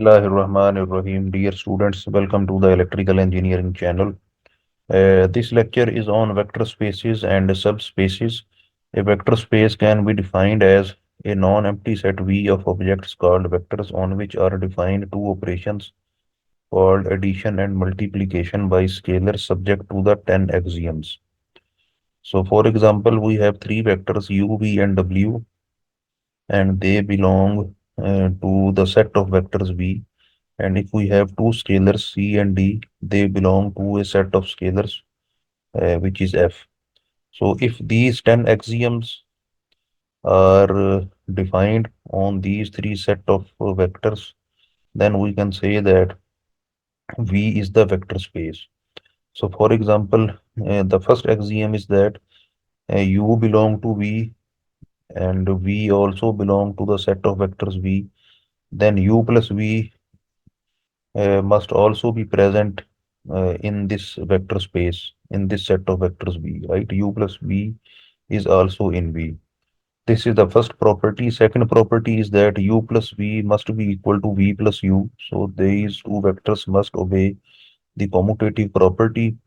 Bismillahirrahmanirrahim. Dear students, welcome to the Electrical Engineering channel. This lecture is on vector spaces and subspaces. A vector space can be defined as a non-empty set V of objects called vectors on which are defined two operations called addition and multiplication by scalars subject to the 10 axioms. So, for example, we have three vectors U, V, and W, and they belong to the set of vectors V. And if we have two scalars C and D, they belong to a set of scalars which is F. So if these 10 axioms are defined on these three set of vectors, then we can say that V is the vector space. So for example, the first axiom is that U belong to V and V also belong to the set of vectors V. Then U plus V must also be present in this vector space, in this set of vectors V, right? U plus V is also in V. This is the first property. Second property is that U plus V must be equal to V plus U. So these two vectors must obey the commutative property.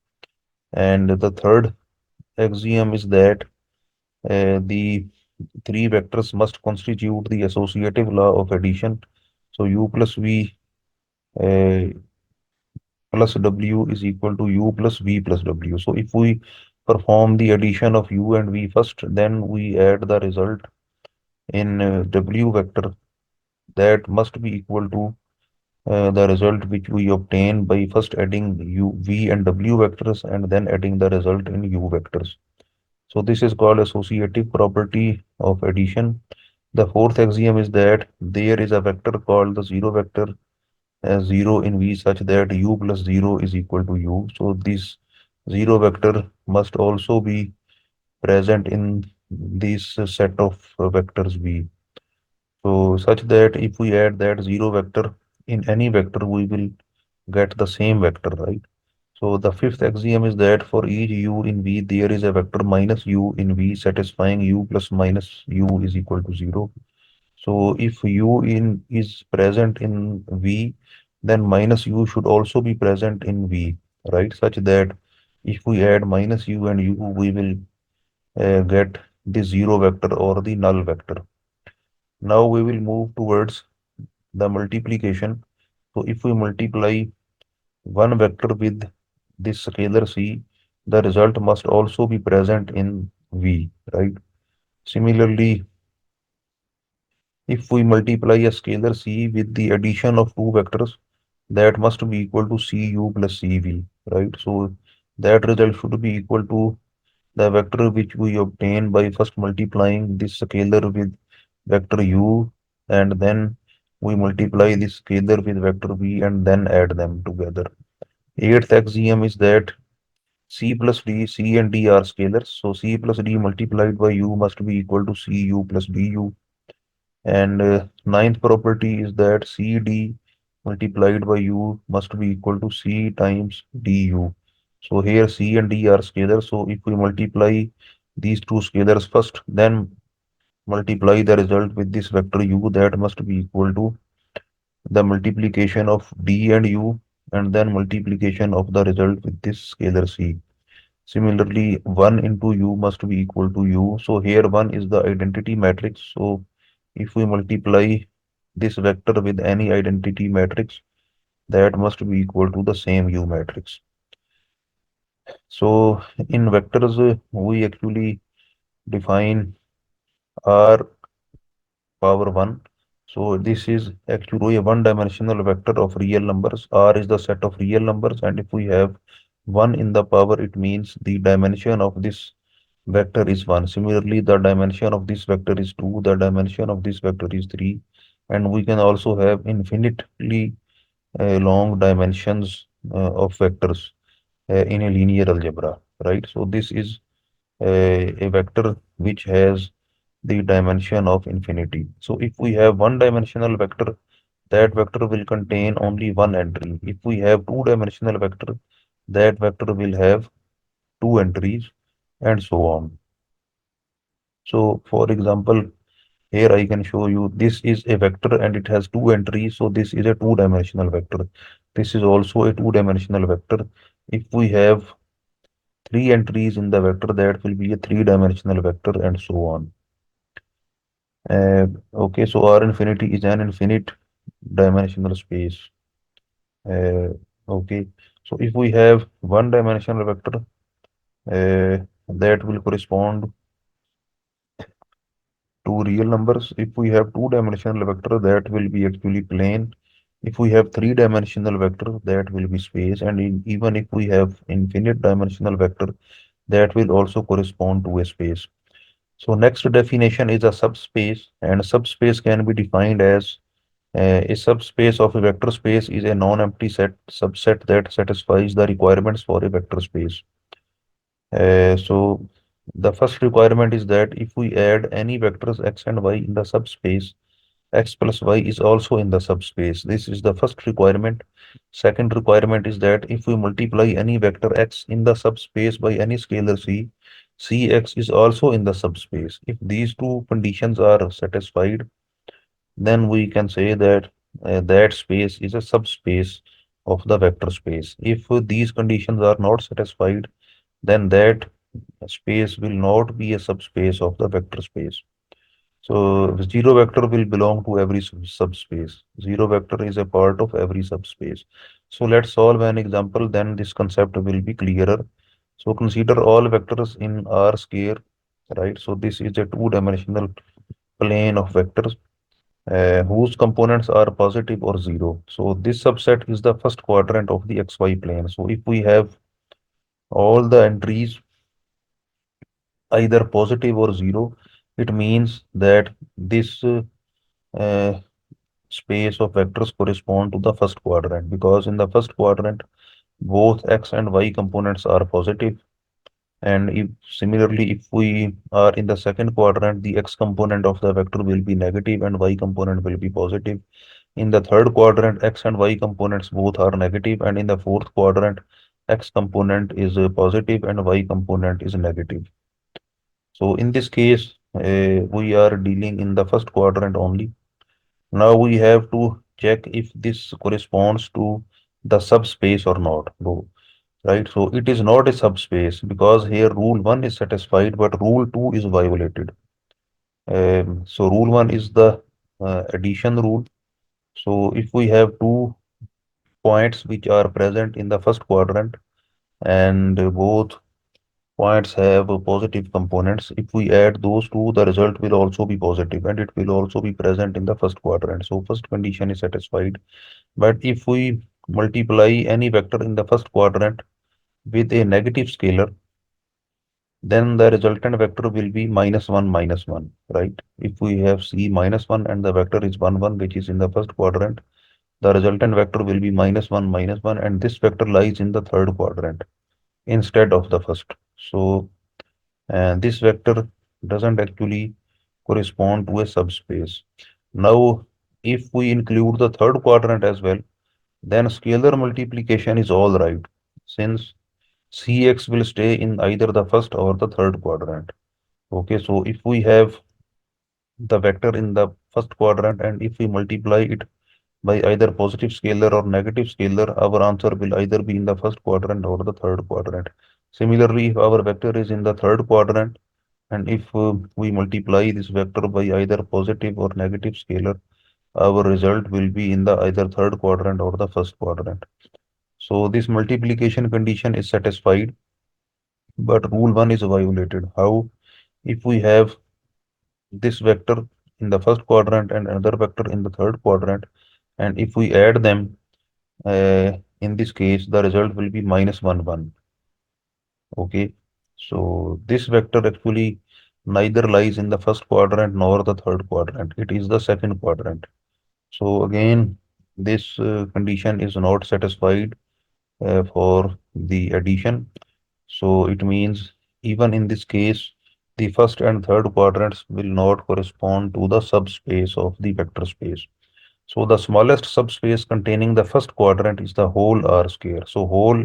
And the third axiom is that the three vectors must constitute the associative law of addition. So U plus V uh, plus W is equal to U plus V plus W. So if we perform the addition of U and V first, then we add the result in W vector that must be equal to the result which we obtain by first adding U, V and W vectors and then adding the result in U vectors. So this is called associative property of addition. The fourth axiom is that there is a vector called the zero vector 0 in V such that U plus 0 is equal to U. So this zero vector must also be present in this set of vectors V. So such that if we add that zero vector in any vector, we will get the same vector, right? So the fifth axiom is that for each U in V, there is a vector minus U in V satisfying U plus minus U is equal to 0. So if U in is present in V, then minus U should also be present in V, right? Such that if we add minus U and U, we will get the zero vector or the null vector. Now we will move towards the multiplication. So if we multiply one vector with this scalar C, the result must also be present in V, right? Similarly, if we multiply a scalar C with the addition of two vectors, that must be equal to Cu plus Cv, right? So that result should be equal to the vector which we obtain by first multiplying this scalar with vector u, and then we multiply this scalar with vector v and then add them together. Eighth axiom is that c plus d, c and d are scalars. So c plus d multiplied by u must be equal to cu plus du. And ninth property is that cd multiplied by u must be equal to c times du. So here c and d are scalars. So if we multiply these two scalars first, then multiply the result with this vector u, that must be equal to the multiplication of d and u and then multiplication of the result with this scalar c. Similarly, 1 into u must be equal to u. So here 1 is the identity matrix. So if we multiply this vector with any identity matrix, that must be equal to the same U matrix. So in vectors, we actually define R power 1. So this is actually a one-dimensional vector of real numbers. R is the set of real numbers, and if we have 1 in the power, it means the dimension of this vector is 1. Similarly, the dimension of this vector is 2, the dimension of this vector is 3, and we can also have infinitely long dimensions of vectors in a linear algebra, right? So this is a vector which has the dimension of infinity. So if we have one-dimensional vector, that vector will contain only one entry. If we have two-dimensional vector, that vector will have two entries, and so on. So, for example, Here I can show you this is a vector and it has two entries, so this is a two-dimensional vector. This is also a two-dimensional vector. If we have three entries in the vector, that will be a three-dimensional vector and so on. Okay, so R infinity is an infinite dimensional space. Uh, okay, so if we have one-dimensional vector, that will correspond to real numbers. If we have two-dimensional vector, that will be actually plane. If we have three-dimensional vector, that will be space. And even if we have infinite dimensional vector, that will also correspond to a space. So next definition is a subspace, and subspace can be defined as a subspace of a vector space is a non-empty subset that satisfies the requirements for a vector space. So the first requirement is that if we add any vectors x and y in the subspace, x plus y is also in the subspace. This is the first requirement. Second requirement is that if we multiply any vector x in the subspace by any scalar c, cx is also in the subspace. If these two conditions are satisfied, then we can say that that space is a subspace of the vector space. If these conditions are not satisfied, then that space will not be a subspace of the vector space. So zero vector will belong to every subspace. Zero vector is a part of every subspace. So let's solve an example, then this concept will be clearer. So consider all vectors in R square, right? So this is a two-dimensional plane of vectors whose components are positive or zero. So this subset is the first quadrant of the xy plane. So if we have all the entries either positive or zero, it means that this uh, space of vectors correspond to the first quadrant, because in the first quadrant both x and y components are positive, and if similarly if we are in the second quadrant, the x component of the vector will be negative and y component will be positive. In the third quadrant, x and y components both are negative, and in the fourth quadrant, x component is positive and y component is negative. So in this case, we are dealing in the first quadrant only. Now we have to check if this corresponds to the subspace or not, right? So it is not a subspace because here rule 1 is satisfied, but rule 2 is violated. So rule 1 is the addition rule. So if we have two points which are present in the first quadrant and both points have positive components, if we add those two, the result will also be positive and it will also be present in the first quadrant. So first condition is satisfied. But if we multiply any vector in the first quadrant with a negative scalar, then the resultant vector will be minus 1, right? If we have c minus 1 and the vector is 1, 1, which is in the first quadrant, the resultant vector will be minus 1, and this vector lies in the third quadrant instead of the first. So this vector doesn't actually correspond to a subspace. Now, if we include the third quadrant as well, then scalar multiplication is all right, since Cx will stay in either the first or the third quadrant. Okay, so if we have the vector in the first quadrant and if we multiply it by either positive scalar or negative scalar, our answer will either be in the first quadrant or the third quadrant. Similarly, if our vector is in the third quadrant and if we multiply this vector by either positive or negative scalar, our result will be in the either third quadrant or the first quadrant. So this multiplication condition is satisfied, but rule 1 is violated. How? If we have this vector in the first quadrant and another vector in the third quadrant, and if we add them, in this case, the result will be minus 1, 1. Okay, so this vector actually neither lies in the first quadrant nor the third quadrant. It is the second quadrant. So again, this condition is not satisfied for the addition. So it means even in this case, the first and third quadrants will not correspond to the subspace of the vector space. So the smallest subspace containing the first quadrant is the whole R square. So whole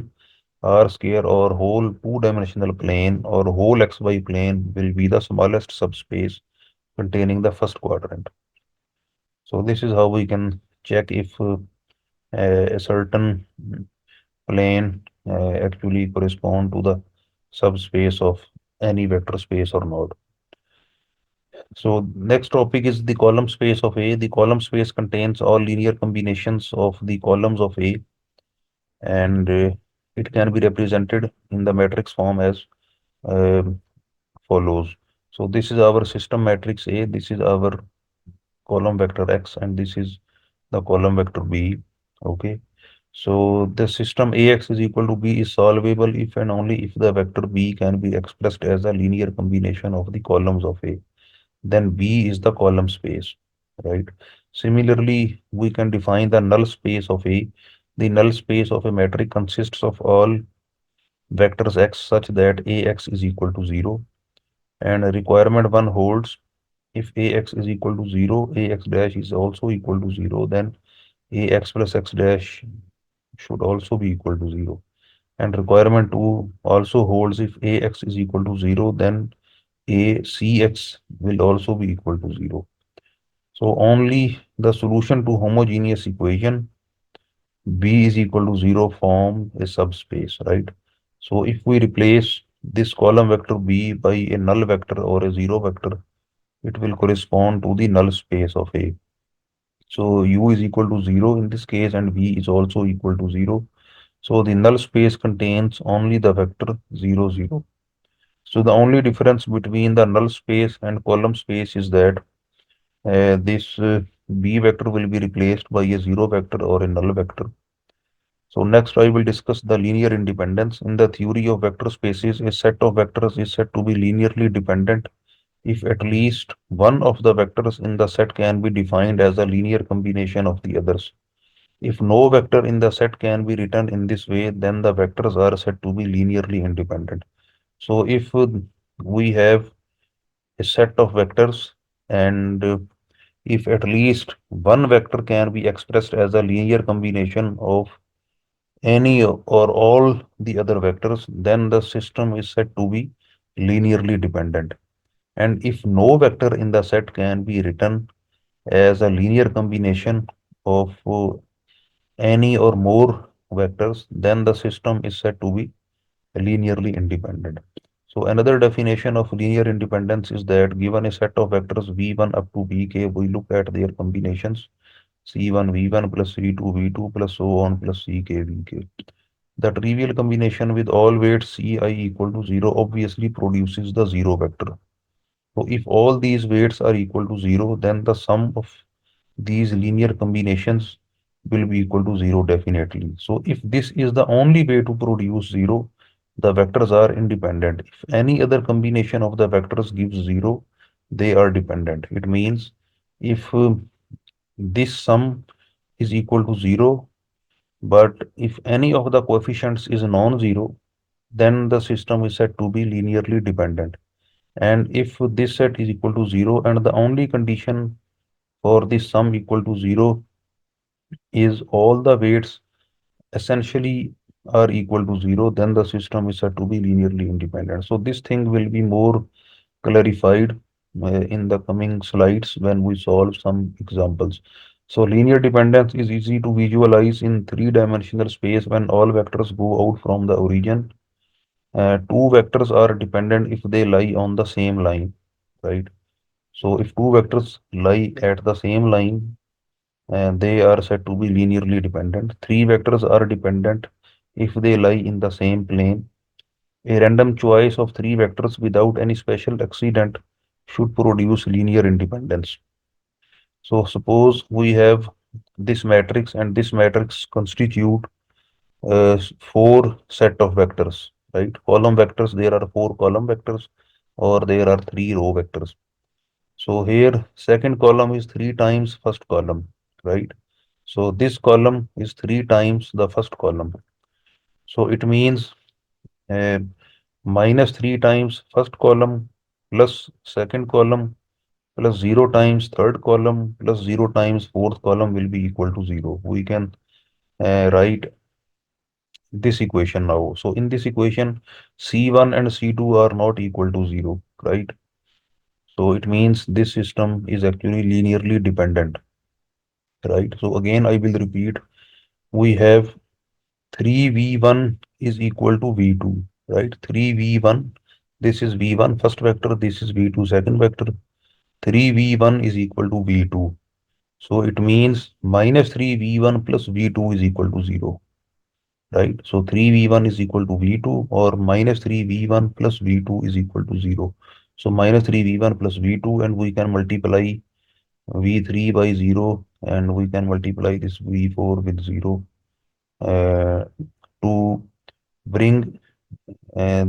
R square or whole two-dimensional plane or whole XY plane will be the smallest subspace containing the first quadrant. So this is how we can check if a certain plane actually correspond to the subspace of any vector space or not. So next topic is the column space of A. The column space contains all linear combinations of the columns of A, and it can be represented in the matrix form as um follows. So this is our system matrix A, this is our column vector X, and this is the column vector B. Okay. So the system AX is equal to B is solvable if and only if the vector B can be expressed as a linear combination of the columns of A. Then B is the column space, right? Similarly, we can define the null space of A. The null space of a matrix consists of all vectors X such that AX is equal to 0. And requirement 1 holds if AX is equal to 0, AX dash is also equal to 0, then AX plus X dash should also be equal to 0. And requirement 2 also holds if AX is equal to 0, then ACX will also be equal to 0. So only the solution to homogeneous equation B is equal to 0 form a subspace, right? So if we replace this column vector B by a null vector or a 0 vector, it will correspond to the null space of A. So U is equal to 0 in this case and V is also equal to 0. So the null space contains only the vector 0, 0. So the only difference between the null space and column space is that this B vector will be replaced by a 0 vector or a null vector. So next I will discuss the linear independence. In the theory of vector spaces, a set of vectors is said to be linearly dependent if at least one of the vectors in the set can be defined as a linear combination of the others. If no vector in the set can be written in this way, then the vectors are said to be linearly independent. So if we have a set of vectors and if at least one vector can be expressed as a linear combination of any or all the other vectors, then the system is said to be linearly dependent. And if no vector in the set can be written as a linear combination of any or more vectors, then the system is said to be linearly independent. So another definition of linear independence is that given a set of vectors v1 up to vk, we look at their combinations c1 v1 plus c2 v2 plus so on plus ck vk. The trivial combination with all weights ci equal to 0 obviously produces the 0 vector. So if all these weights are equal to 0, then the sum of these linear combinations will be equal to 0 definitely. So if this is the only way to produce 0, the vectors are independent. If any other combination of the vectors gives 0, they are dependent. It means if this sum is equal to 0, but if any of the coefficients is non-zero, then the system is said to be linearly dependent. And if this set is equal to 0 and the only condition for this sum equal to 0 is all the weights essentially are equal to 0, then the system is said to be linearly independent. So this thing will be more clarified in the coming slides when we solve some examples. So linear dependence is easy to visualize in three-dimensional space when all vectors go out from the origin. Two vectors are dependent if they lie on the same line, right? So if two vectors lie at the same line, and they are said to be linearly dependent. Three vectors are dependent if they lie in the same plane. A random choice of three vectors without any special accident should produce linear independence. So suppose we have this matrix and this matrix constitute four set of vectors, right? Column vectors, there are four column vectors or there are three row vectors. So here second column is three times first column, right? So this column is three times the first column. So it means uh, minus three times first column plus second column plus zero times third column plus zero times fourth column will be equal to zero. We can write this equation now. So in this equation, C1 and C2 are not equal to zero, right? So it means this system is actually linearly dependent, right? So again, I will repeat, we have 3v1 is equal to v2, right? 3v1, this is v1 first vector, this is v2 second vector. 3v1 is equal to v2. So it means minus 3v1 plus v2 is equal to 0, right? So 3v1 is equal to v2 or minus 3v1 plus v2 is equal to 0. So minus 3v1 plus v2, and we can multiply v3 by 0, and we can multiply this v4 with 0 uh, to bring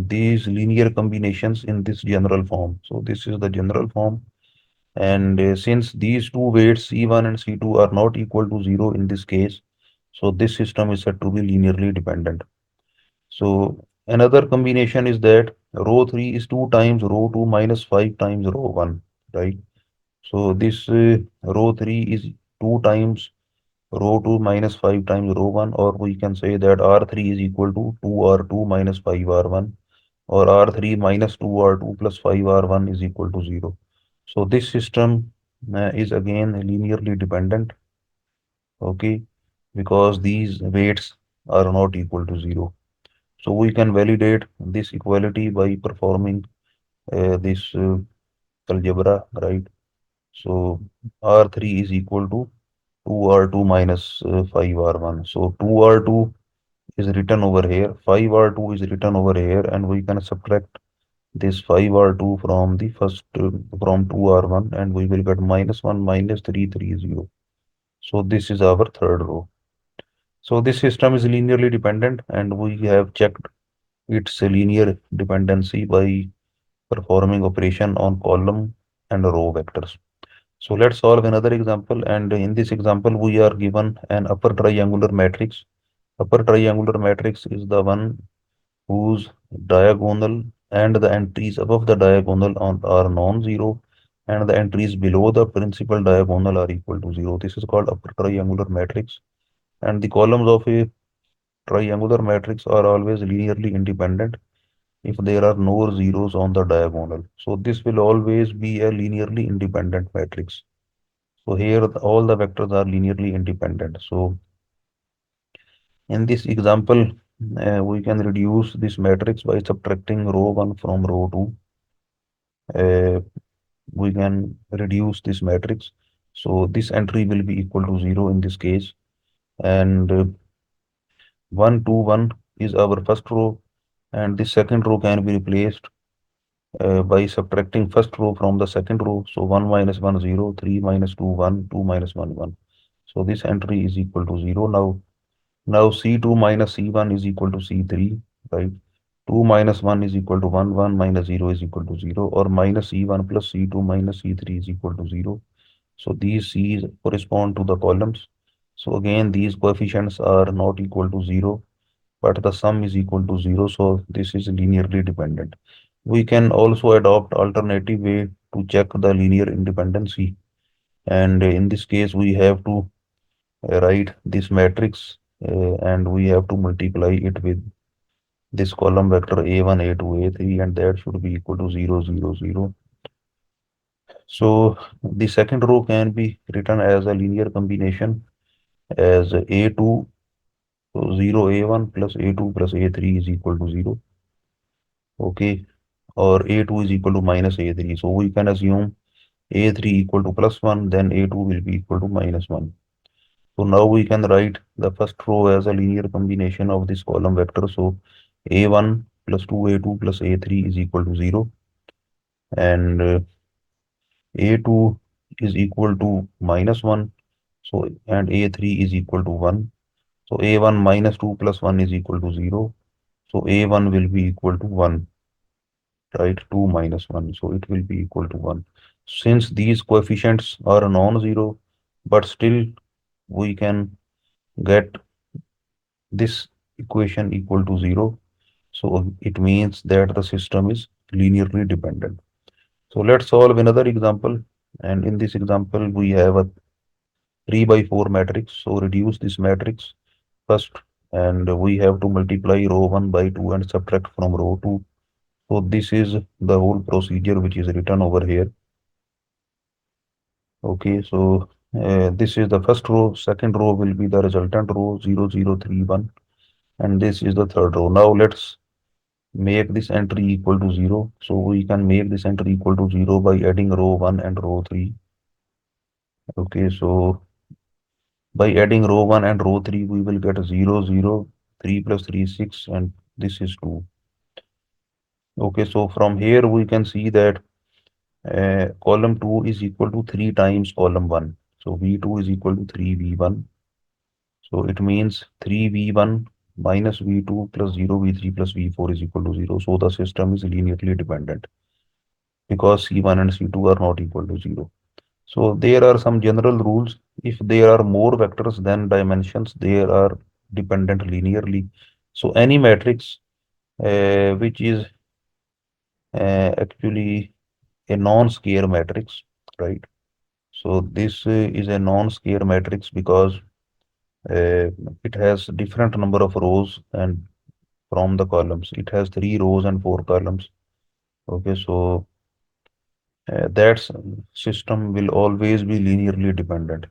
these linear combinations in this general form. So this is the general form. And since these two weights C1 and C2 are not equal to 0 in this case, so this system is said to be linearly dependent. So another combination is that row 3 is 2 times row 2 minus 5 times row 1, right? So this row 3 is 2 times row 2 minus 5 times row 1, or we can say that R3 is equal to 2R2 minus 5R1, or R3 minus 2R2 plus 5R1 is equal to 0. So this system is again linearly dependent, okay, because these weights are not equal to 0. So we can validate this equality by performing this algebra, right? So R3 is equal to 2R2 minus 5R1. So 2R2 is written over here, 5R2 is written over here, and we can subtract this 5R2 from the first from 2R1, and we will get minus 1 minus 330. So this is our third row. So this system is linearly dependent, and we have checked its linear dependency by performing operation on column and row vectors. So let's solve another example, and in this example we are given an upper triangular matrix. Upper triangular matrix is the one whose diagonal and the entries above the diagonal are non-zero, and the entries below the principal diagonal are equal to 0. This is called upper triangular matrix, and the columns of a triangular matrix are always linearly independent if there are no zeros on the diagonal. So this will always be a linearly independent matrix. So here all the vectors are linearly independent. So in this example, we can reduce this matrix by subtracting row 1 from row 2. We can reduce this matrix. So this entry will be equal to 0 in this case. And 1, 2, 1 is our first row. And the second row can be replaced by subtracting first row from the second row. So 1 minus 1, 0, 3 minus 2, 1, 2 minus 1, 1. So this entry is equal to 0 now. Now C2 minus C1 is equal to C3, right? 2 minus 1 is equal to 1, 1 minus 0 is equal to 0, or minus C1 plus C2 minus C3 is equal to 0. So these C's correspond to the columns. So again, these coefficients are not equal to 0, but the sum is equal to 0. So this is linearly dependent. We can also adopt alternative way to check the linear independency. And in this case, we have to write this matrix and we have to multiply it with this column vector a1, a2, a3, and that should be equal to 0, 0, 0. So the second row can be written as a linear combination as a2, so 0, a1 plus a2 plus a3 is equal to 0. Okay, or a2 is equal to minus a3. So we can assume a3 equal to plus 1, then a2 will be equal to minus 1. So now we can write the first row as a linear combination of this column vector. So a1 plus 2a2 plus a3 is equal to 0, and a2 is equal to minus 1. So and a3 is equal to 1. So a1 minus 2 plus 1 is equal to 0. So a1 will be equal to 1, right? 2 minus 1. So it will be equal to 1. Since these coefficients are non-zero, but still we can get this equation equal to 0. So it means that the system is linearly dependent. So let's solve another example. And in this example, we have a 3 by 4 matrix. So reduce this matrix first, and we have to multiply row 1 by 2 and subtract from row 2. So this is the whole procedure which is written over here. Okay, so this is the first row, second row will be the resultant row 0, 0, 3, 1, and this is the third row. Now let's make this entry equal to 0. So we can make this entry equal to 0 by adding row 1 and row 3. Okay, so by adding row 1 and row 3, we will get 0, 0, 3 plus 3 is 6, and this is 2. Okay, so from here we can see that column 2 is equal to 3 times column 1. So V2 is equal to 3V1. So it means 3V1 minus V2 plus 0 V3 plus V4 is equal to 0. So the system is linearly dependent because C1 and C2 are not equal to 0. So there are some general rules. If there are more vectors than dimensions, they are dependent linearly. So any matrix which is actually a non-square matrix, right? So this is a non-square matrix because uh, it has different number of rows and from the columns. It has 3 rows and 4 columns. Okay, so that system will always be linearly dependent.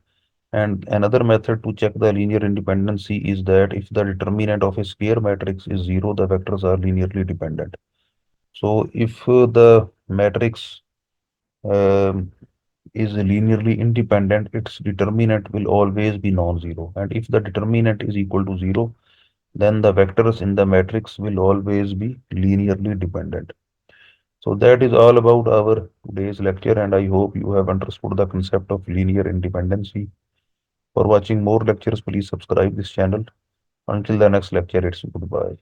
And another method to check the linear independency is that if the determinant of a square matrix is 0, the vectors are linearly dependent. So if the matrix um, is linearly independent, its determinant will always be non-zero. And if the determinant is equal to 0, then the vectors in the matrix will always be linearly dependent. So that is all about our today's lecture, and I hope you have understood the concept of linear independency. For watching more lectures, please subscribe this channel. Until the next lecture, it's goodbye.